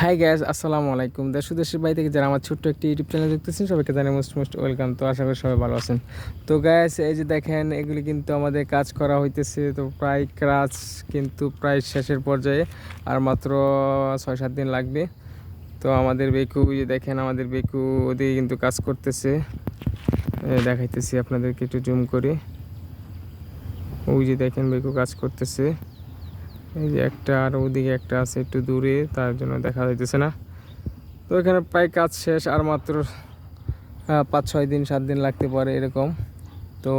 High gas, আসসালামু আলাইকুম। দেশ ও দেশের বাইরে থেকে যারা আমার ছোট্ট একটি ইউটিউব চ্যানেল দেখতেছেন সবাইকে জানাই মোস্ট ওয়েলকাম। তো আশা করি সবাই ভালো আছেন। তো গ্যাস, এই যে দেখেন এগুলি কিন্তু আমাদের কাজ করা হইতেছে। তো প্রায় কাজ কিন্তু প্রায় শেষের পর্যায়ে, আর মাত্র 6-7 দিন লাগবে। তো আমাদের বেকু, যে দেখেন আমাদের বেকু ওদিকে কিন্তু কাজ করতেছে। দেখাইতেছি আপনাদেরকে একটু জুম করে। ওই যে দেখেন বেকু কাজ করতেছে। এই যে একটা, আর ওদিকে একটা আছে একটু দূরে, তার জন্য দেখা যাইতেছে না। তো এখানে প্রায় কাজ শেষ, আর মাত্র 5-6 দিন 7 দিন লাগতে পারে এরকম। তো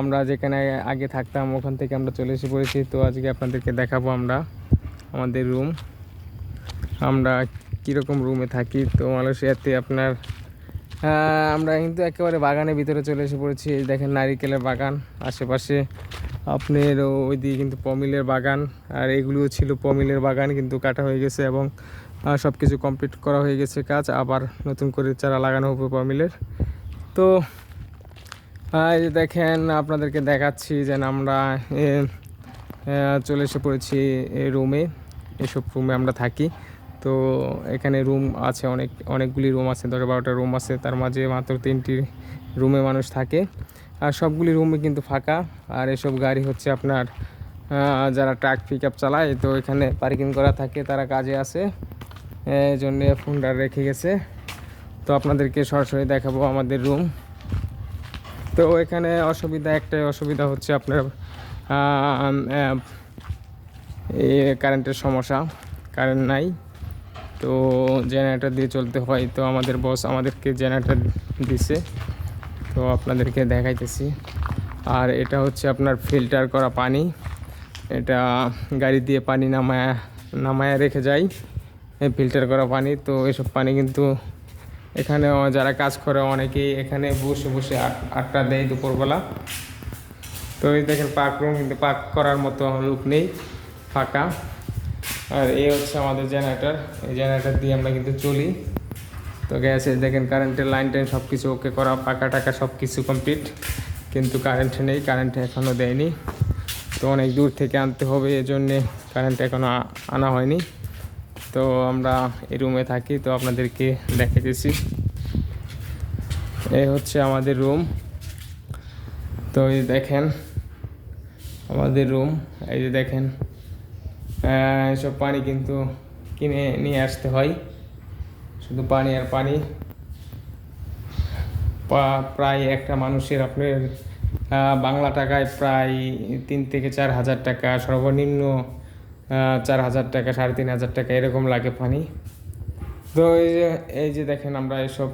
আমরা যেখানে আগে থাকতাম ওখান থেকে আমরা চলে এসে পড়েছি। তো আজকে আপনাদেরকে দেখাবো আমরা আমাদের রুম, আমরা কীরকম রুমে থাকি। তো মালয়েশিয়াতে আপনার আমরা কিন্তু একেবারে বাগানের ভিতরে চলে এসে পড়েছি। এই দেখেন নারিকেলের বাগান আশেপাশে, আপনার ওইদিকে কিন্তু পমিলের বাগান, আর এগুলিও ছিল পমিলের বাগান, কিন্তু কাটা হয়ে গেছে এবং সব কিছু কমপ্লিট করা হয়ে গেছে কাজ। আবার নতুন করে চারা লাগানো হবে পমিলের। তো এই যে দেখেন আপনাদেরকে দেখাচ্ছি যে আমরা চলে এসে পড়েছি রুমে। এসব রুমে আমরা থাকি। তো এখানে রুম আছে অনেকগুলি রুম আছে, 10-12টা রুম আছে। তার মাঝে মাত্র 3টি রুমে মানুষ থাকে, আর সবগুলি রুমে কিন্তু ফাঁকা। আর এসব গাড়ি হচ্ছে আপনার যারা ট্রাক পিক আপ চালায়, তো এখানে পার্কিং করা থাকে, তারা কাজে আসে, এই জন্যে ফোনটা রেখে গেছে। তো আপনাদেরকে সরাসরি দেখাবো আমাদের রুম। তো এখানে একটাই অসুবিধা হচ্ছে আপনার কারেন্টের সমস্যা, কারেন্ট নাই। তো জেনারেটর দিয়ে চলতে হয়। তো আমাদের বস আমাদেরকে জেনারেটর দিছে, তো আপনাদেরকে দেখাইতেছি। আর এটা হচ্ছে আপনার ফিল্টার করা পানি, এটা গাড়ি দিয়ে পানি নামায়া রেখে যায়, ফিল্টার করা পানি। তো এসব পানি কিন্তু এখানে যারা কাজ করে অনেকেই এখানে বসে বসে আড্ডা দেয় দুপুরবেলা। তো এই দেখেন পার্ক রুম, কিন্তু পার্ক করার মতো লোক নেই, ফাঁকা। আর এই হচ্ছে আমাদের জেনারেটর, এই জেনারেটর দিয়ে আমরা কিন্তু চলি। তো গ্যাসে দেখেন কারেন্টের লাইন টাইন সব কিছু ওকে করা, পাকা টাকা সব কিছু কমপ্লিট, কিন্তু কারেন্ট নেই, কারেন্ট এখনও দেয়নি। তো অনেক দূর থেকে আনতে হবে, এজন্যে কারেন্ট এখনও আনা হয়নি। তো আমরা এই রুমে থাকি, তো আপনাদেরকে দেখাইতেছি। এই হচ্ছে আমাদের রুম। তো এই দেখেন আমাদের রুম, এই যে দেখেন এসব পানি কিন্তু কিনে নিয়ে আসতে হয়, শুধু পানি আর পানি। প্রায় একটা মানুষের আপনার বাংলা টাকায় প্রায় 3 থেকে 4 হাজার টাকা, সর্বনিম্ন 4 হাজার টাকা, 3.5 হাজার টাকা এরকম লাগে পানি। তো এই যে দেখেন আমরা এসব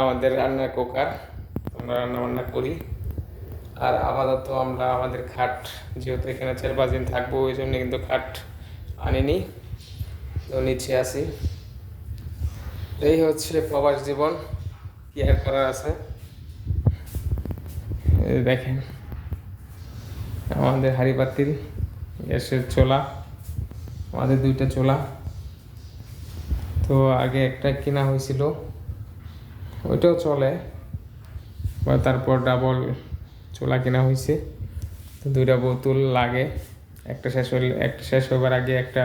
আমাদের রান্নার কুকার, আমরা রান্নাবান্না করি। আর আপাতত আমরা আমাদের খাট, যেহেতু এখানে 4-5 দিন থাকবো, ওই জন্য কিন্তু খাট আনিনি, তো নিচে আসি। এই হচ্ছে প্রবাস জীবন, কি আর করার আছে। দেখেন আমাদের হাঁড়ি পাতিল, গ্যাসের চুলা, আমাদের 2টা চুলা। তো আগে একটা কেনা হয়েছিল, ওইটাও চলে, তারপর ডাবল চুলা কেনা হয়েছে। তো 2টা বোতল লাগে, একটা শেষ হবার আগে একটা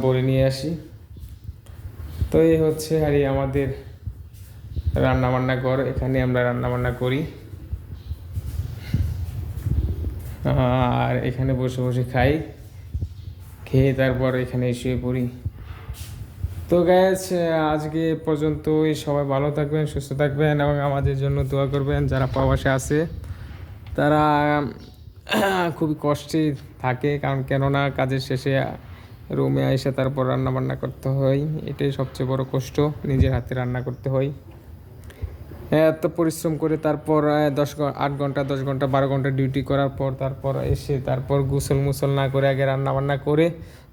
বড়ি নিয়ে আসি। তো এই হচ্ছে হাঁড়ি আমাদের রান্নাবান্না ঘর, এখানে আমরা রান্নাবান্না করি, আর এখানে বসে বসে খাই, খেয়ে তারপর এখানে শুয়ে পড়ি। তো গ্যাস, আজকে পর্যন্তই। সবাই ভালো থাকবেন, সুস্থ থাকবেন এবং আমাদের জন্য দোয়া করবেন। যারা প্রবাসে আছে তারা খুবই কষ্টে থাকে, কারণ কেননা কাজের শেষে রুমে এসে তারপর রান্নাবান্না করতে হয়, এটাই সবচেয়ে বড় কষ্ট, নিজের হাতে রান্না করতে হয়। এত পরিশ্রম করে তারপর 8 ঘন্টা 10 ঘন্টা 12 ঘন্টা ডিউটি করার পর তারপর এসে তারপর গোসল না করে আগে রান্নাবান্না করে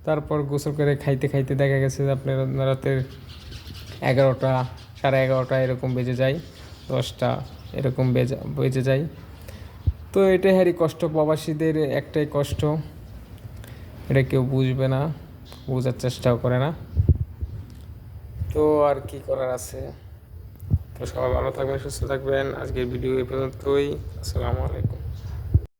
তারপর গোসল করে খাইতে খাইতে দেখা গেছে যে আপনার রাতের 11টা 11:30 এরকম বেজে যায়, 10টা এরকম বেজে যায়। তো এটাই হারি কষ্ট, প্রবাসীদের একটাই কষ্ট, এটা কেউ বুঝবে না, বোঝার চেষ্টাও করে না। তো আর কি করার আছে। তো সবাই ভালো থাকবেন, সুস্থ থাকবেন। আজকের ভিডিও এ পর্যন্তই। আসসালামু আলাইকুম।